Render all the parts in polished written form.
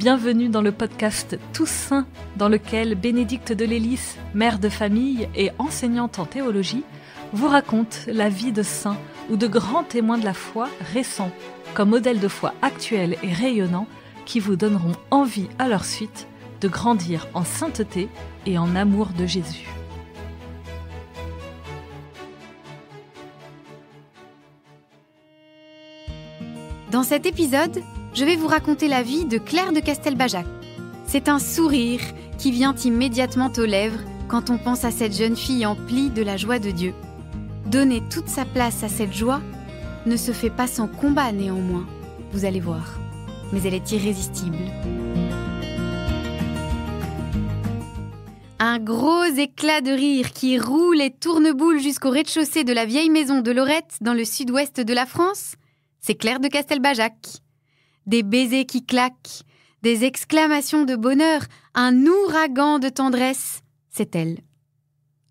Bienvenue dans le podcast Tous Saints, dans lequel Bénédicte de Lélis, mère de famille et enseignante en théologie, vous raconte la vie de saints ou de grands témoins de la foi récents, comme modèles de foi actuels et rayonnants qui vous donneront envie à leur suite de grandir en sainteté et en amour de Jésus. Dans cet épisode, je vais vous raconter la vie de Claire de Castelbajac. C'est un sourire qui vient immédiatement aux lèvres quand on pense à cette jeune fille emplie de la joie de Dieu. Donner toute sa place à cette joie ne se fait pas sans combat néanmoins, vous allez voir. Mais elle est irrésistible. Un gros éclat de rire qui roule et tourne-boule jusqu'au rez-de-chaussée de la vieille maison de Lorette dans le sud-ouest de la France, c'est Claire de Castelbajac. Des baisers qui claquent, des exclamations de bonheur, un ouragan de tendresse, c'est elle.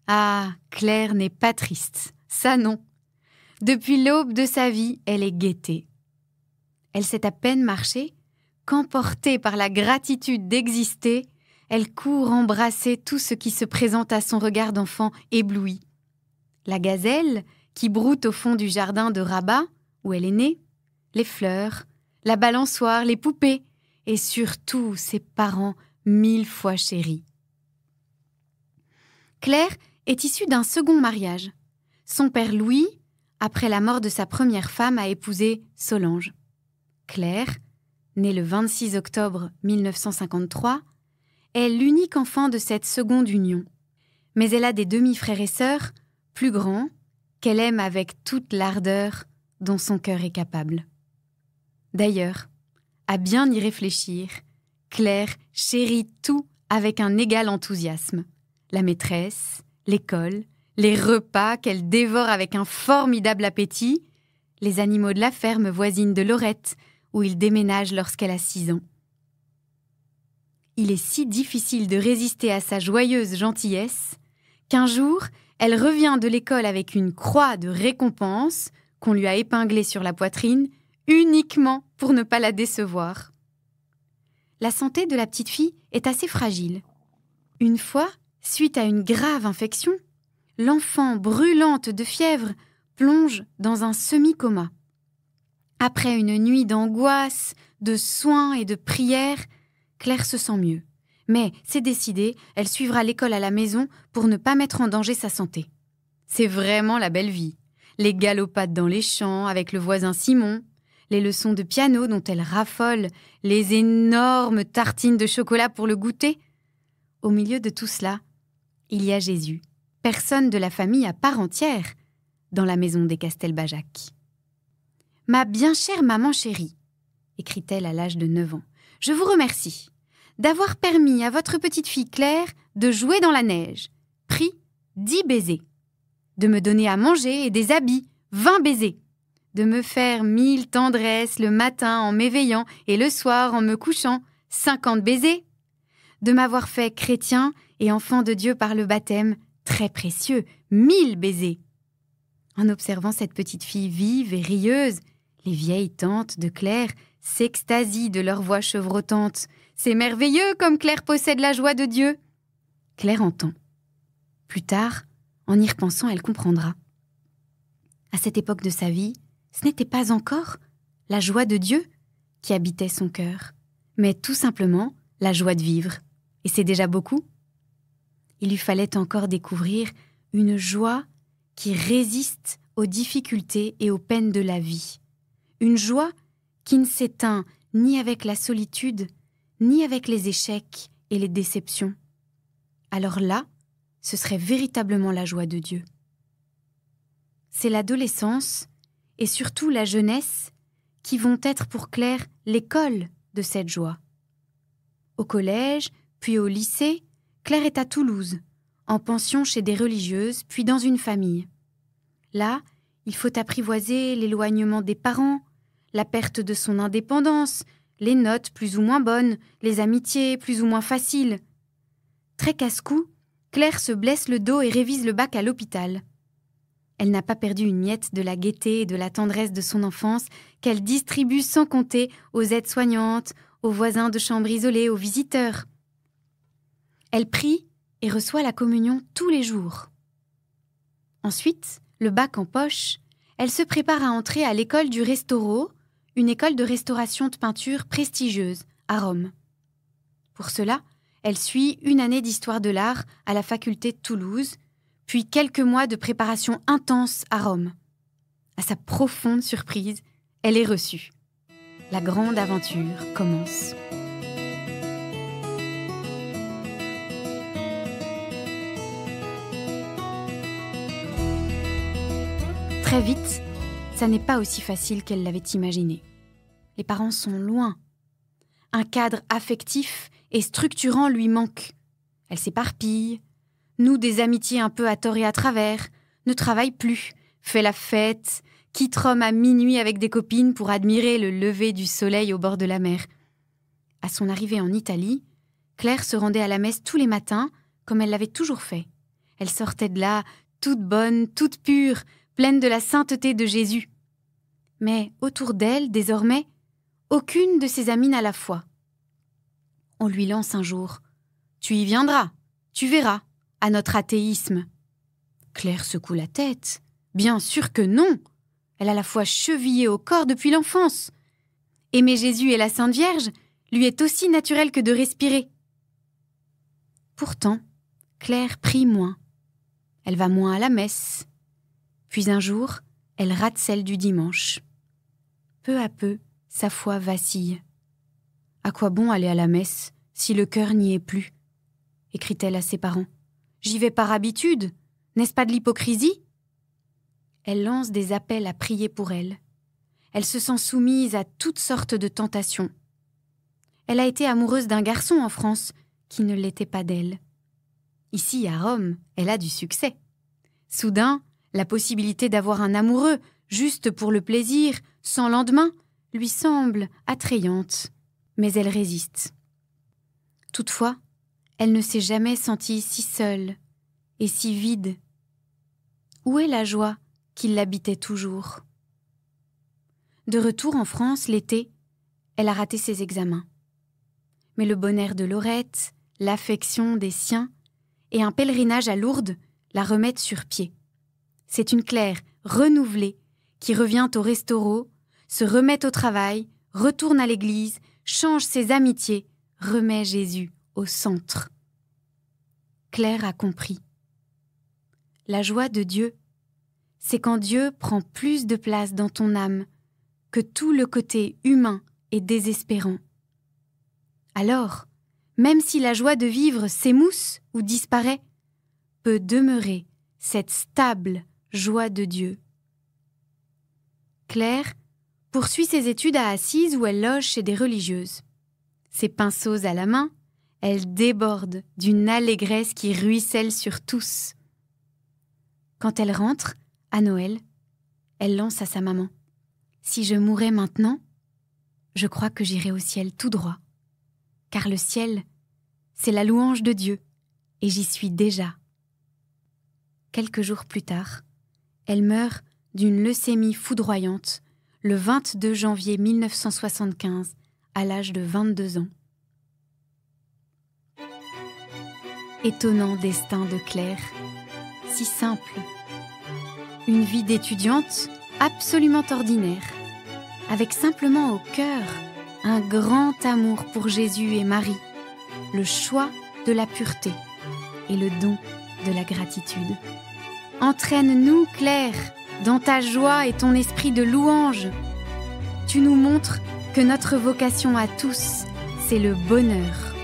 Ah, Claire n'est pas triste, ça non. Depuis l'aube de sa vie, elle est gaieté. Elle sait à peine marcher, qu'emportée par la gratitude d'exister, elle court embrasser tout ce qui se présente à son regard d'enfant ébloui. La gazelle, qui broute au fond du jardin de Rabat, où elle est née, les fleurs, la balançoire, les poupées, et surtout ses parents 1000 fois chéris. Claire est issue d'un second mariage. Son père Louis, après la mort de sa première femme, a épousé Solange. Claire, née le 26 octobre 1953, est l'unique enfant de cette seconde union. Mais elle a des demi-frères et sœurs, plus grands, qu'elle aime avec toute l'ardeur dont son cœur est capable. D'ailleurs, à bien y réfléchir, Claire chérit tout avec un égal enthousiasme. La maîtresse, l'école, les repas qu'elle dévore avec un formidable appétit, les animaux de la ferme voisine de Lorette, où il déménage lorsqu'elle a 6 ans. Il est si difficile de résister à sa joyeuse gentillesse qu'un jour, elle revient de l'école avec une croix de récompense qu'on lui a épinglée sur la poitrine, uniquement pour ne pas la décevoir. La santé de la petite fille est assez fragile. Une fois, suite à une grave infection, l'enfant, brûlante de fièvre, plonge dans un semi-coma. Après une nuit d'angoisse, de soins et de prières, Claire se sent mieux. Mais, c'est décidé, elle suivra l'école à la maison pour ne pas mettre en danger sa santé. C'est vraiment la belle vie. Les galopades dans les champs avec le voisin Simon, les leçons de piano dont elle raffole, les énormes tartines de chocolat pour le goûter. Au milieu de tout cela, il y a Jésus, personne de la famille à part entière, dans la maison des Castelbajac. « Ma bien chère maman chérie, » écrit-elle à l'âge de 9 ans, « je vous remercie d'avoir permis à votre petite fille Claire de jouer dans la neige. Prix 10 baisers. De me donner à manger et des habits, 20 baisers. De me faire 1000 tendresses le matin en m'éveillant et le soir en me couchant, 50 baisers. De m'avoir fait chrétien et enfant de Dieu par le baptême, très précieux, 1000 baisers. » En observant cette petite fille vive et rieuse, les vieilles tantes de Claire s'extasient de leur voix chevrotante. C'est merveilleux comme Claire possède la joie de Dieu. Claire entend. Plus tard, en y repensant, elle comprendra. À cette époque de sa vie, ce n'était pas encore la joie de Dieu qui habitait son cœur, mais tout simplement la joie de vivre. Et c'est déjà beaucoup. Il lui fallait encore découvrir une joie qui résiste aux difficultés et aux peines de la vie. Une joie qui ne s'éteint ni avec la solitude, ni avec les échecs et les déceptions. Alors là, ce serait véritablement la joie de Dieu. C'est l'adolescence et surtout la jeunesse qui vont être pour Claire l'école de cette joie. Au collège, puis au lycée, Claire est à Toulouse, en pension chez des religieuses, puis dans une famille. Là, il faut apprivoiser l'éloignement des parents, la perte de son indépendance, les notes plus ou moins bonnes, les amitiés plus ou moins faciles. Très casse-cou, Claire se blesse le dos et révise le bac à l'hôpital. Elle n'a pas perdu une miette de la gaieté et de la tendresse de son enfance qu'elle distribue sans compter aux aides-soignantes, aux voisins de chambre isolée, aux visiteurs. Elle prie et reçoit la communion tous les jours. Ensuite, le bac en poche, elle se prépare à entrer à l'école du Restauro, une école de restauration de peinture prestigieuse à Rome. Pour cela, elle suit une année d'histoire de l'art à la faculté de Toulouse, puis quelques mois de préparation intense à Rome. À sa profonde surprise, elle est reçue. La grande aventure commence. Très vite, ça n'est pas aussi facile qu'elle l'avait imaginé. Les parents sont loin. Un cadre affectif et structurant lui manque. Elle s'éparpille, noue des amitiés un peu à tort et à travers, ne travaille plus, fait la fête, quitte Rome à minuit avec des copines pour admirer le lever du soleil au bord de la mer. À son arrivée en Italie, Claire se rendait à la messe tous les matins, comme elle l'avait toujours fait. Elle sortait de là, toute bonne, toute pure, pleine de la sainteté de Jésus. Mais autour d'elle, désormais, aucune de ses amies n'a la foi. On lui lance un jour « Tu y viendras, tu verras, à notre athéisme ». Claire secoue la tête. Bien sûr que non. Elle a la foi chevillée au corps depuis l'enfance. Aimer Jésus et la Sainte Vierge lui est aussi naturel que de respirer. Pourtant, Claire prie moins. Elle va moins à la messe. Puis un jour, elle rate celle du dimanche. Peu à peu, sa foi vacille. « À quoi bon aller à la messe si le cœur n'y est plus ?» écrit-elle à ses parents. « J'y vais par habitude. N'est-ce pas de l'hypocrisie ?» Elle lance des appels à prier pour elle. Elle se sent soumise à toutes sortes de tentations. Elle a été amoureuse d'un garçon en France qui ne l'était pas d'elle. Ici, à Rome, elle a du succès. Soudain, la possibilité d'avoir un amoureux, juste pour le plaisir, sans lendemain, lui semble attrayante, mais elle résiste. Toutefois, elle ne s'est jamais sentie si seule et si vide. Où est la joie qui l'habitait toujours ? De retour en France l'été, elle a raté ses examens. Mais le bon air de Laurette, l'affection des siens et un pèlerinage à Lourdes la remettent sur pied. C'est une Claire renouvelée qui revient au Restauro, se remet au travail, retourne à l'église, change ses amitiés, remet Jésus au centre. Claire a compris. La joie de Dieu, c'est quand Dieu prend plus de place dans ton âme que tout le côté humain et désespérant. Alors, même si la joie de vivre s'émousse ou disparaît, peut demeurer cette stable joie de Dieu. Claire poursuit ses études à Assise où elle loge chez des religieuses. Ses pinceaux à la main, elle déborde d'une allégresse qui ruisselle sur tous. Quand elle rentre, à Noël, elle lance à sa maman « Si je mourais maintenant, je crois que j'irais au ciel tout droit. Car le ciel, c'est la louange de Dieu, et j'y suis déjà. » Quelques jours plus tard, elle meurt d'une leucémie foudroyante le 22 janvier 1975, à l'âge de 22 ans. Étonnant destin de Claire, si simple. Une vie d'étudiante absolument ordinaire, avec simplement au cœur un grand amour pour Jésus et Marie, le choix de la pureté et le don de la gratitude. Entraîne-nous, Claire, dans ta joie et ton esprit de louange. Tu nous montres que notre vocation à tous, c'est le bonheur.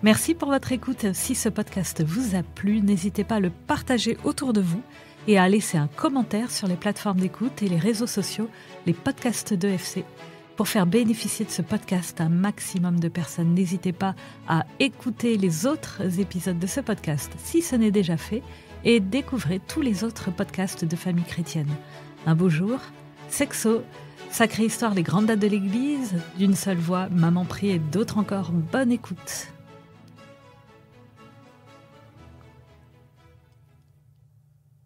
Merci pour votre écoute. Si ce podcast vous a plu, n'hésitez pas à le partager autour de vous et à laisser un commentaire sur les plateformes d'écoute et les réseaux sociaux, les podcasts d'EFC. Pour faire bénéficier de ce podcast un maximum de personnes, n'hésitez pas à écouter les autres épisodes de ce podcast si ce n'est déjà fait et découvrez tous les autres podcasts de Famille Chrétienne. Un beau jour, Sexo, Sacrée Histoire, les grandes dates de l'Église, D'une seule voix, Maman prie et d'autres encore. Bonne écoute.